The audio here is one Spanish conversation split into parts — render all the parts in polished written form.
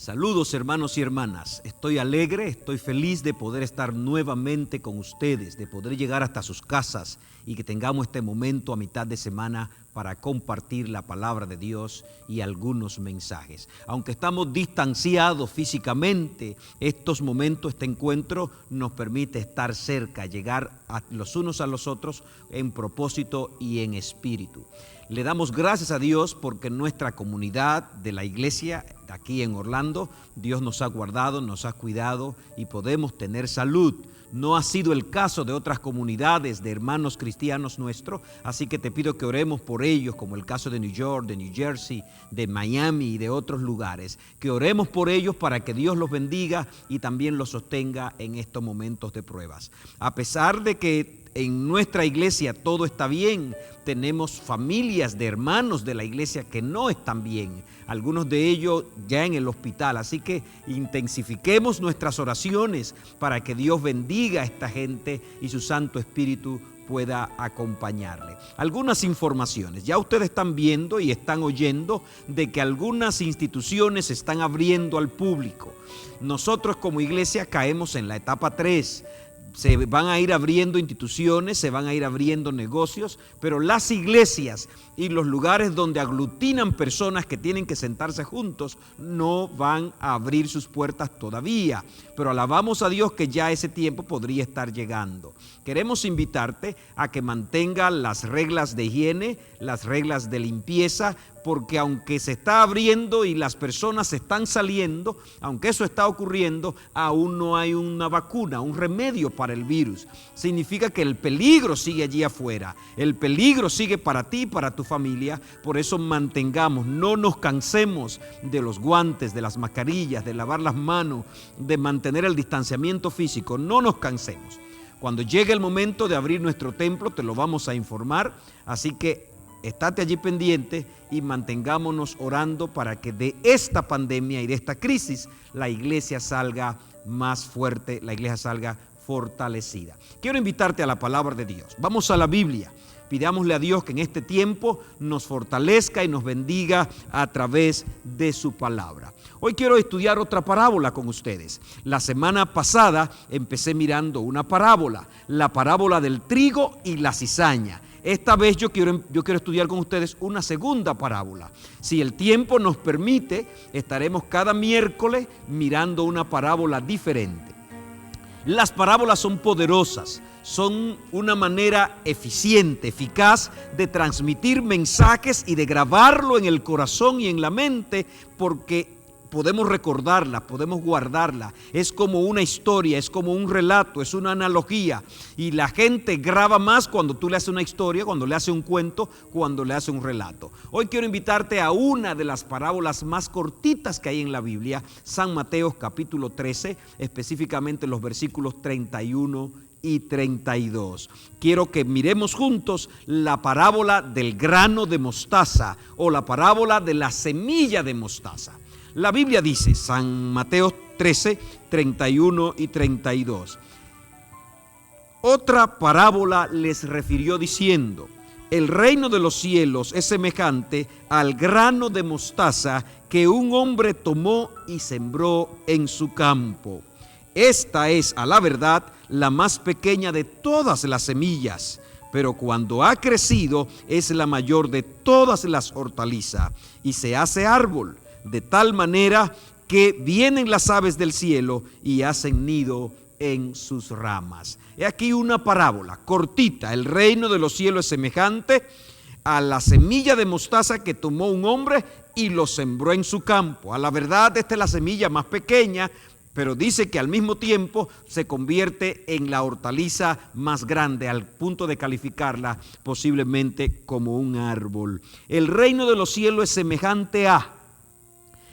Saludos hermanos y hermanas, estoy alegre, estoy feliz de poder estar nuevamente con ustedes, de poder llegar hasta sus casas y que tengamos este momento a mitad de semana para compartir la palabra de Dios y algunos mensajes. Aunque estamos distanciados físicamente, estos momentos, este encuentro nos permite estar cerca, llegar a los unos a los otros en propósito y en espíritu. Le damos gracias a Dios porque en nuestra comunidad de la iglesia aquí en Orlando, Dios nos ha guardado, nos ha cuidado y podemos tener salud. No ha sido el caso de otras comunidades de hermanos cristianos nuestros, así que te pido que oremos por ellos, como el caso de New York, de New Jersey, de Miami y de otros lugares. Que oremos por ellos para que Dios los bendiga y también los sostenga en estos momentos de pruebas. A pesar de que en nuestra iglesia todo está bien, tenemos familias de hermanos de la iglesia que no están bien, algunos de ellos ya en el hospital, así que intensifiquemos nuestras oraciones para que Dios bendiga a esta gente y su Santo Espíritu pueda acompañarle. Algunas informaciones, ya ustedes están viendo y están oyendo de que algunas instituciones se están abriendo al público. Nosotros como iglesia caemos en la etapa 3. Se van a ir abriendo instituciones, se van a ir abriendo negocios, pero las iglesias y los lugares donde aglutinan personas que tienen que sentarse juntos no van a abrir sus puertas todavía. Pero alabamos a Dios que ya ese tiempo podría estar llegando. Queremos invitarte a que mantenga las reglas de higiene, las reglas de limpieza, porque aunque se está abriendo y las personas se están saliendo, aunque eso está ocurriendo, aún no hay una vacuna, un remedio para el virus. Significa que el peligro sigue allí afuera, el peligro sigue para ti y para tu familia. Por eso mantengamos, no nos cansemos de los guantes, de las mascarillas, de lavar las manos, de mantener el distanciamiento físico, no nos cansemos. Cuando llegue el momento de abrir nuestro templo, te lo vamos a informar, así que estate allí pendiente y mantengámonos orando para que de esta pandemia y de esta crisis la iglesia salga más fuerte, la iglesia salga fortalecida. Quiero invitarte a la palabra de Dios. Vamos a la Biblia. Pidámosle a Dios que en este tiempo nos fortalezca y nos bendiga a través de su palabra. Hoy quiero estudiar otra parábola con ustedes. La semana pasada empecé mirando una parábola, la parábola del trigo y la cizaña. Esta vez yo quiero estudiar con ustedes una segunda parábola. Si el tiempo nos permite, estaremos cada miércoles mirando una parábola diferente. Las parábolas son poderosas, son una manera eficiente, eficaz de transmitir mensajes y de grabarlo en el corazón y en la mente, porque podemos recordarla, podemos guardarla. Es como una historia, es como un relato, es una analogía. Y la gente graba más cuando tú le haces una historia, cuando le haces un cuento, cuando le haces un relato. Hoy quiero invitarte a una de las parábolas más cortitas que hay en la Biblia, San Mateo capítulo 13, específicamente los versículos 31 y 32. Quiero que miremos juntos la parábola del grano de mostaza o la parábola de la semilla de mostaza. La Biblia dice, San Mateo 13, 31 y 32. Otra parábola les refirió diciendo, el reino de los cielos es semejante al grano de mostaza que un hombre tomó y sembró en su campo. Esta es, a la verdad, la más pequeña de todas las semillas, pero cuando ha crecido es la mayor de todas las hortalizas y se hace árbol, de tal manera que vienen las aves del cielo y hacen nido en sus ramas. He aquí una parábola cortita. El reino de los cielos es semejante a la semilla de mostaza que tomó un hombre y lo sembró en su campo. A la verdad, esta es la semilla más pequeña, pero dice que al mismo tiempo se convierte en la hortaliza más grande, al punto de calificarla posiblemente como un árbol. El reino de los cielos es semejante a...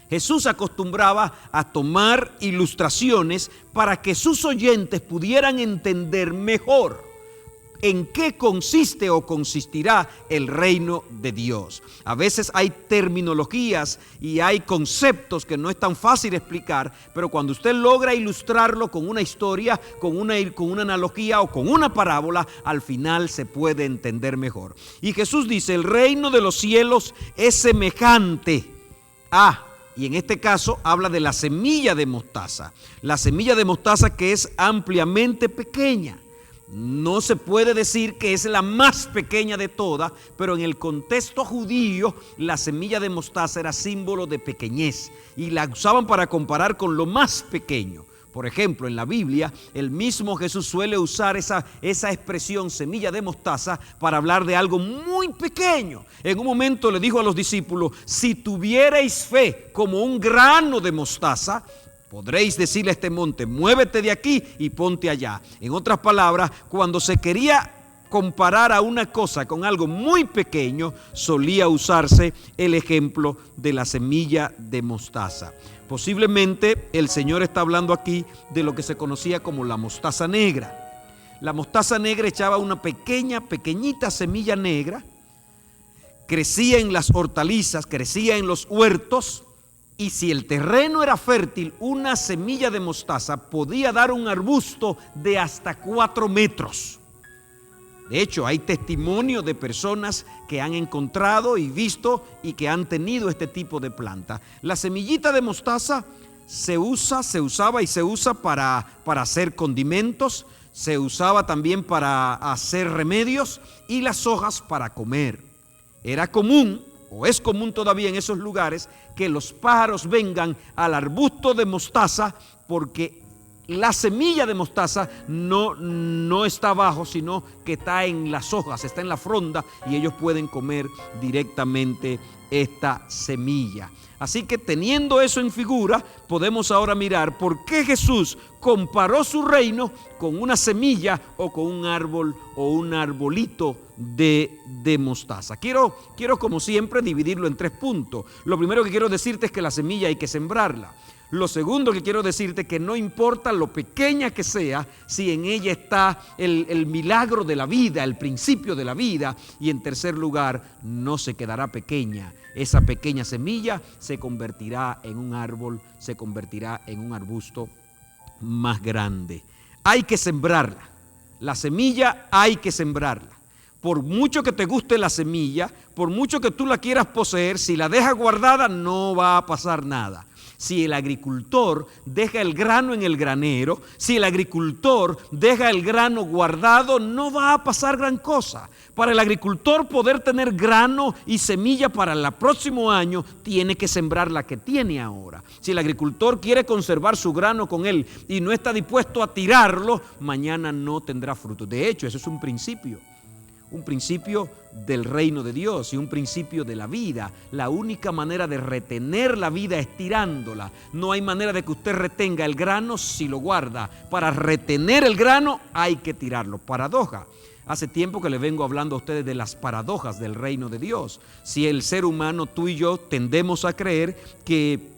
Jesús acostumbraba a tomar ilustraciones para que sus oyentes pudieran entender mejor en qué consiste o consistirá el reino de Dios. A veces hay terminologías y hay conceptos que no es tan fácil explicar, pero cuando usted logra ilustrarlo con una historia, con una analogía o con una parábola, al final se puede entender mejor. Y Jesús dice, el reino de los cielos es semejante a... y en este caso habla de la semilla de mostaza. La semilla de mostaza que es ampliamente pequeña. No se puede decir que es la más pequeña de todas, pero en el contexto judío la semilla de mostaza era símbolo de pequeñez y la usaban para comparar con lo más pequeño. Por ejemplo, en la Biblia, el mismo Jesús suele usar esa expresión semilla de mostaza para hablar de algo muy pequeño. En un momento le dijo a los discípulos: si tuvierais fe como un grano de mostaza, podréis decirle a este monte: muévete de aquí y ponte allá. En otras palabras, cuando se quería comparar a una cosa con algo muy pequeño, solía usarse el ejemplo de la semilla de mostaza. Posiblemente el Señor está hablando aquí de lo que se conocía como la mostaza negra. La mostaza negra echaba una pequeñita semilla negra, crecía en las hortalizas, crecía en los huertos, y si el terreno era fértil, una semilla de mostaza podía dar un arbusto de hasta 4 metros. De hecho, hay testimonio de personas que han encontrado y visto y que han tenido este tipo de planta. La semillita de mostaza se usaba y se usa para hacer condimentos, se usaba también para hacer remedios y las hojas para comer. Era común, o es común todavía en esos lugares, que los pájaros vengan al arbusto de mostaza porque la semilla de mostaza no está abajo, sino que está en las hojas, está en la fronda, y ellos pueden comer directamente esta semilla. Así que teniendo eso en figura, podemos ahora mirar por qué Jesús comparó su reino con una semilla o con un árbol o un arbolito de mostaza. Quiero como siempre dividirlo en 3 puntos. Lo primero que quiero decirte es que la semilla hay que sembrarla. Lo segundo que quiero decirte es que no importa lo pequeña que sea, si en ella está el milagro de la vida, el principio de la vida. Y en tercer lugar, no se quedará pequeña. Esa pequeña semilla se convertirá en un árbol, se convertirá en un arbusto más grande. Hay que sembrarla. La semilla hay que sembrarla. Por mucho que te guste la semilla, por mucho que tú la quieras poseer, si la dejas guardada no va a pasar nada. Si el agricultor deja el grano en el granero, si el agricultor deja el grano guardado, no va a pasar gran cosa. Para el agricultor poder tener grano y semilla para el próximo año, tiene que sembrar la que tiene ahora. Si el agricultor quiere conservar su grano con él y no está dispuesto a tirarlo, mañana no tendrá fruto. De hecho, eso es un principio del reino de Dios y un principio de la vida. La única manera de retener la vida es tirándola. No hay manera de que usted retenga el grano si lo guarda. Para retener el grano hay que tirarlo. Paradoja. Hace tiempo que le vengo hablando a ustedes de las paradojas del reino de Dios. Si el ser humano, tú y yo, tendemos a creer que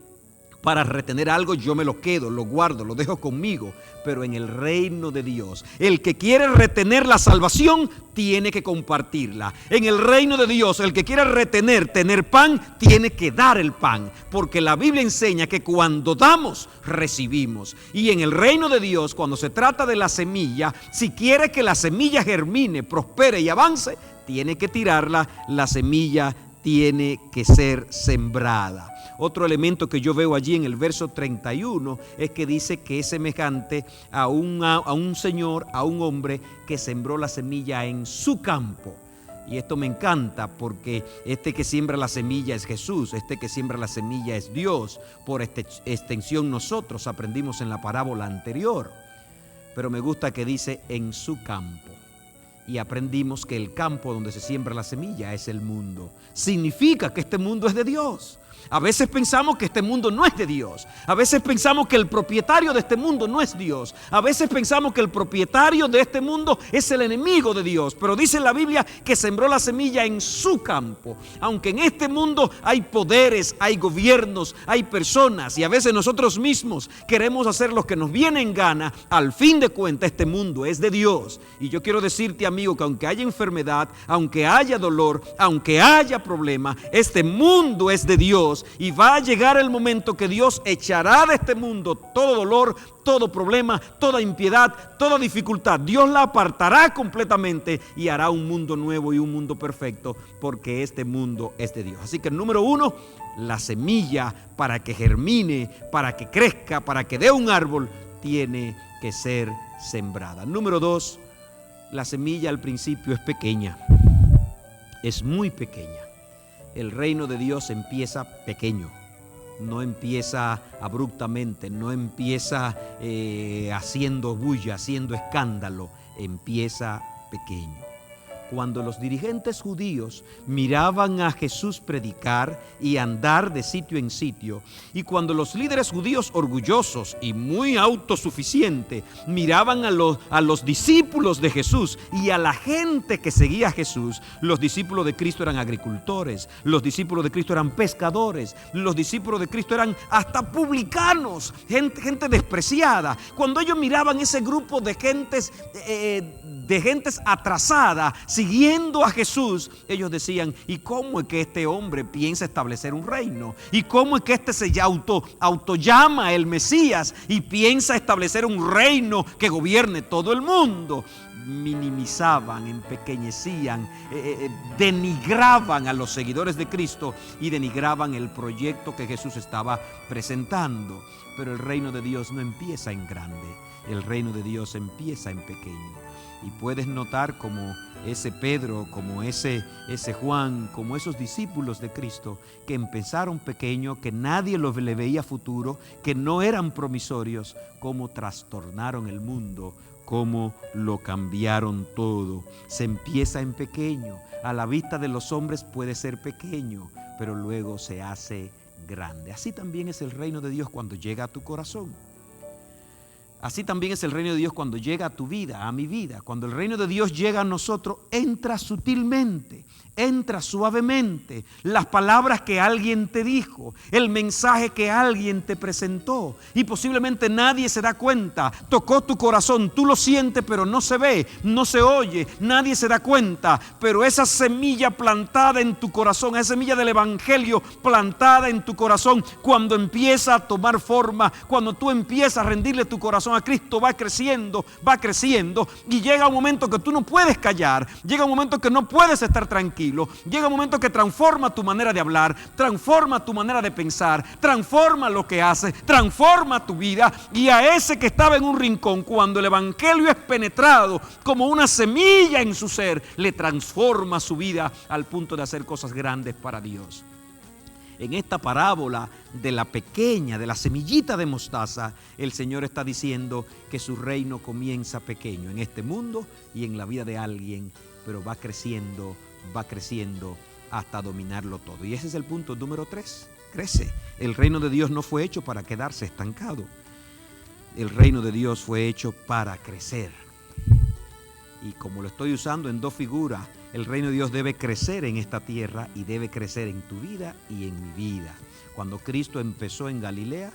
para retener algo yo me lo quedo, lo guardo, lo dejo conmigo. Pero en el reino de Dios, el que quiere retener la salvación tiene que compartirla. En el reino de Dios, el que quiere tener pan, tiene que dar el pan. Porque la Biblia enseña que cuando damos, recibimos. Y en el reino de Dios, cuando se trata de la semilla, si quiere que la semilla germine, prospere y avance, tiene que tirarla. La semilla tiene que ser sembrada. Otro elemento que yo veo allí en el verso 31 es que dice que es semejante a un señor, a un hombre que sembró la semilla en su campo. Y esto me encanta porque este que siembra la semilla es Jesús, este que siembra la semilla es Dios. Por extensión nosotros aprendimos en la parábola anterior. Pero me gusta que dice en su campo. Y aprendimos que el campo donde se siembra la semilla es el mundo. Significa que este mundo es de Dios. A veces pensamos que este mundo no es de Dios. A veces pensamos que el propietario de este mundo no es Dios. A veces pensamos que el propietario de este mundo es el enemigo de Dios. Pero dice la Biblia que sembró la semilla en su campo. Aunque en este mundo hay poderes, hay gobiernos, hay personas, y a veces nosotros mismos queremos hacer lo que nos viene en gana, al fin de cuentas este mundo es de Dios. Y yo quiero decirte, amigo, que aunque haya enfermedad, aunque haya dolor, aunque haya problema, este mundo es de Dios. Dios, y va a llegar el momento que Dios echará de este mundo todo dolor, todo problema, toda impiedad, toda dificultad. Dios la apartará completamente y hará un mundo nuevo y un mundo perfecto, porque este mundo es de Dios. Así que número 1, la semilla para que germine, para que crezca, para que dé un árbol, tiene que ser sembrada. Número 2, la semilla al principio es pequeña, es muy pequeña. El reino de Dios empieza pequeño, no empieza abruptamente, no empieza haciendo bulla, haciendo escándalo, empieza pequeño. Cuando los dirigentes judíos miraban a Jesús predicar y andar de sitio en sitio, y cuando los líderes judíos orgullosos y muy autosuficientes miraban a los discípulos de Jesús y a la gente que seguía a Jesús, los discípulos de Cristo eran agricultores, los discípulos de Cristo eran pescadores, los discípulos de Cristo eran hasta publicanos, gente despreciada. Cuando ellos miraban ese grupo de gentes atrasadas siguiendo a Jesús, ellos decían: ¿y cómo es que este hombre piensa establecer un reino? ¿Y cómo es que este se autollama el Mesías y piensa establecer un reino que gobierne todo el mundo? Minimizaban, empequeñecían, denigraban a los seguidores de Cristo y denigraban el proyecto que Jesús estaba presentando. Pero el reino de Dios no empieza en grande, el reino de Dios empieza en pequeño. Y puedes notar como ese Pedro, como ese Juan, como esos discípulos de Cristo que empezaron pequeño, que nadie le veía futuro, que no eran promisorios, cómo trastornaron el mundo, cómo lo cambiaron todo. Se empieza en pequeño, a la vista de los hombres puede ser pequeño, pero luego se hace grande. Así también es el reino de Dios cuando llega a tu corazón. Así también es el reino de Dios cuando llega a tu vida, a mi vida. Cuando el reino de Dios llega a nosotros, entra sutilmente, entra suavemente. Las palabras que alguien te dijo, el mensaje que alguien te presentó, y posiblemente nadie se da cuenta. Tocó tu corazón, tú lo sientes, pero no se ve, no se oye, nadie se da cuenta. Pero esa semilla plantada en tu corazón, esa semilla del evangelio plantada en tu corazón, cuando empieza a tomar forma, cuando tú empiezas a rendirle tu corazón a Cristo, va creciendo, y llega un momento que tú no puedes callar, llega un momento que no puedes estar tranquilo, llega un momento que transforma tu manera de hablar, transforma tu manera de pensar, transforma lo que haces, transforma tu vida. Y a ese que estaba en un rincón, cuando el evangelio es penetrado como una semilla en su ser, le transforma su vida al punto de hacer cosas grandes para Dios. En esta parábola de la pequeña, de la semillita de mostaza, el Señor está diciendo que su reino comienza pequeño en este mundo y en la vida de alguien, pero va creciendo hasta dominarlo todo. Y ese es el punto número 3. Crece. El reino de Dios no fue hecho para quedarse estancado. El reino de Dios fue hecho para crecer. Y como lo estoy usando en dos figuras, el reino de Dios debe crecer en esta tierra y debe crecer en tu vida y en mi vida. Cuando Cristo empezó en Galilea,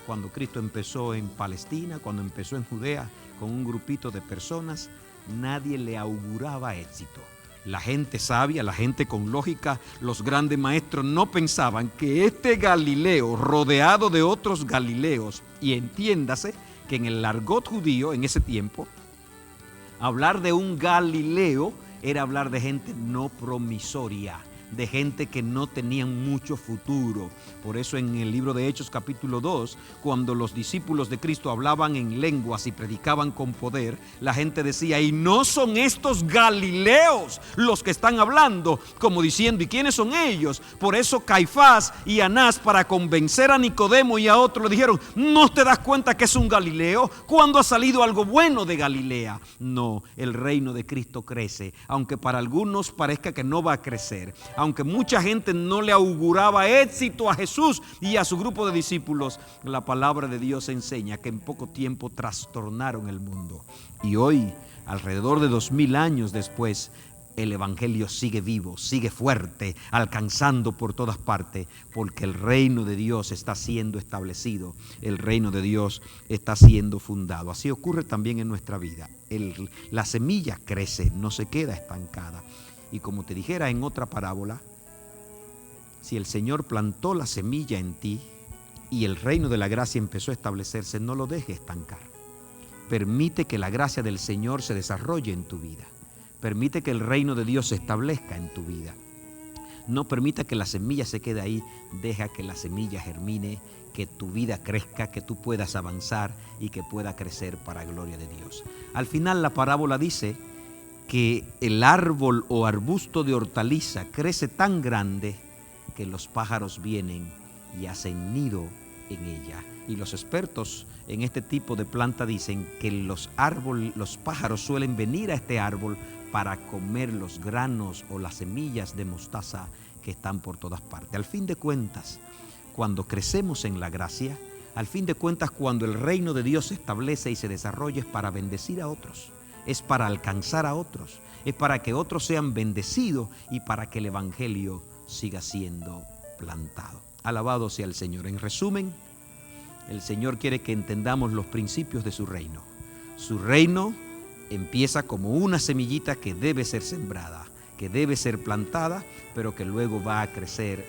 cuando Cristo empezó en Palestina, cuando empezó en Judea con un grupito de personas, nadie le auguraba éxito. La gente sabia, la gente con lógica, los grandes maestros no pensaban que este Galileo, rodeado de otros Galileos, y entiéndase que en el argot judío en ese tiempo, hablar de un Galileo era hablar de gente no promisoria, de gente que no tenían mucho futuro. Por eso en el libro de Hechos capítulo 2, cuando los discípulos de Cristo hablaban en lenguas y predicaban con poder, la gente decía: ¿y no son estos Galileos los que están hablando? Como diciendo: ¿y quiénes son ellos? Por eso Caifás y Anás, para convencer a Nicodemo y a otros, le dijeron: ¿no te das cuenta que es un Galileo? ¿Cuándo ha salido algo bueno de Galilea? No, el reino de Cristo crece, aunque para algunos parezca que no va a crecer. Aunque mucha gente no le auguraba éxito a Jesús y a su grupo de discípulos, la palabra de Dios enseña que en poco tiempo trastornaron el mundo. Y hoy, alrededor de 2000 años después, el evangelio sigue vivo, sigue fuerte, alcanzando por todas partes, porque el reino de Dios está siendo establecido, el reino de Dios está siendo fundado. Así ocurre también en nuestra vida. La semilla crece, no se queda estancada. Y como te dijera en otra parábola, Si el Señor plantó la semilla en ti y el reino de la gracia empezó a establecerse, no lo dejes estancar. Permite que la gracia del Señor se desarrolle en tu vida. Permite que el reino de Dios se establezca en tu vida. No permita que la semilla se quede ahí. Deja que la semilla germine, que tu vida crezca, que tú puedas avanzar y que pueda crecer para gloria de Dios. Al final la parábola dice que el árbol o arbusto de hortaliza crece tan grande que los pájaros vienen y hacen nido en ella. Y los expertos en este tipo de planta dicen que los pájaros suelen venir a este árbol para comer los granos o las semillas de mostaza que están por todas partes. Al fin de cuentas, cuando crecemos en la gracia, al fin de cuentas, cuando el reino de Dios se establece y se desarrolla, es para bendecir a otros, es para alcanzar a otros, es para que otros sean bendecidos y para que el evangelio siga siendo plantado. Alabado sea el Señor. En resumen, el Señor quiere que entendamos los principios de su reino. Su reino empieza como una semillita que debe ser sembrada, que debe ser plantada, pero que luego va a crecer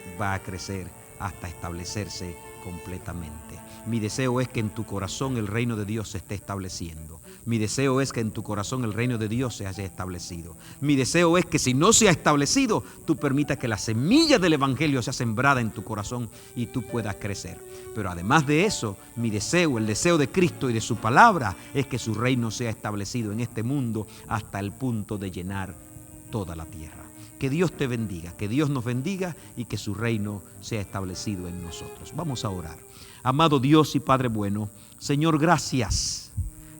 hasta establecerse completamente. Mi deseo es que en tu corazón el reino de Dios se esté estableciendo. Mi deseo es que en tu corazón el reino de Dios se haya establecido. Mi deseo es que si no se ha establecido, tú permitas que la semilla del evangelio sea sembrada en tu corazón y tú puedas crecer. Pero además de eso, mi deseo, el deseo de Cristo y de su palabra, es que su reino sea establecido en este mundo hasta el punto de llenar toda la tierra. Que Dios te bendiga, que Dios nos bendiga y que su reino sea establecido en nosotros. Vamos a orar. Amado Dios y Padre bueno, Señor, gracias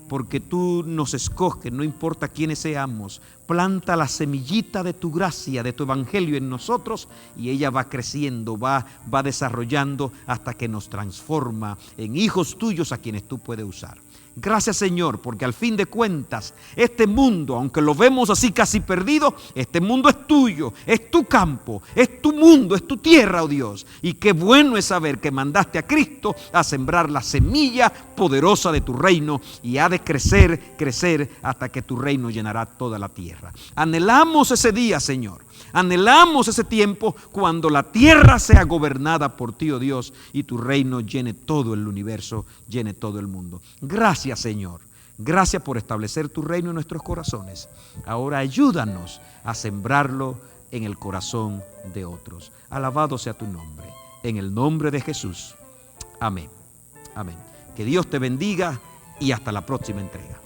porque tú nos escoges, no importa quiénes seamos. Planta la semillita de tu gracia, de tu evangelio en nosotros y ella va creciendo, va desarrollando hasta que nos transforma en hijos tuyos a quienes tú puedes usar. Gracias, Señor, porque al fin de cuentas, este mundo, aunque lo vemos así casi perdido, este mundo es tuyo, es tu campo, es tu mundo, es tu tierra, oh Dios. Y qué bueno es saber que mandaste a Cristo a sembrar la semilla poderosa de tu reino y ha de crecer hasta que tu reino llenará toda la tierra. Anhelamos ese día, Señor. Anhelamos ese tiempo cuando la tierra sea gobernada por ti, oh Dios, y tu reino llene todo el universo, llene todo el mundo. Gracias, Señor. Gracias por establecer tu reino en nuestros corazones. Ahora ayúdanos a sembrarlo en el corazón de otros. Alabado sea tu nombre. En el nombre de Jesús. Amén. Amén. Que Dios te bendiga y hasta la próxima entrega.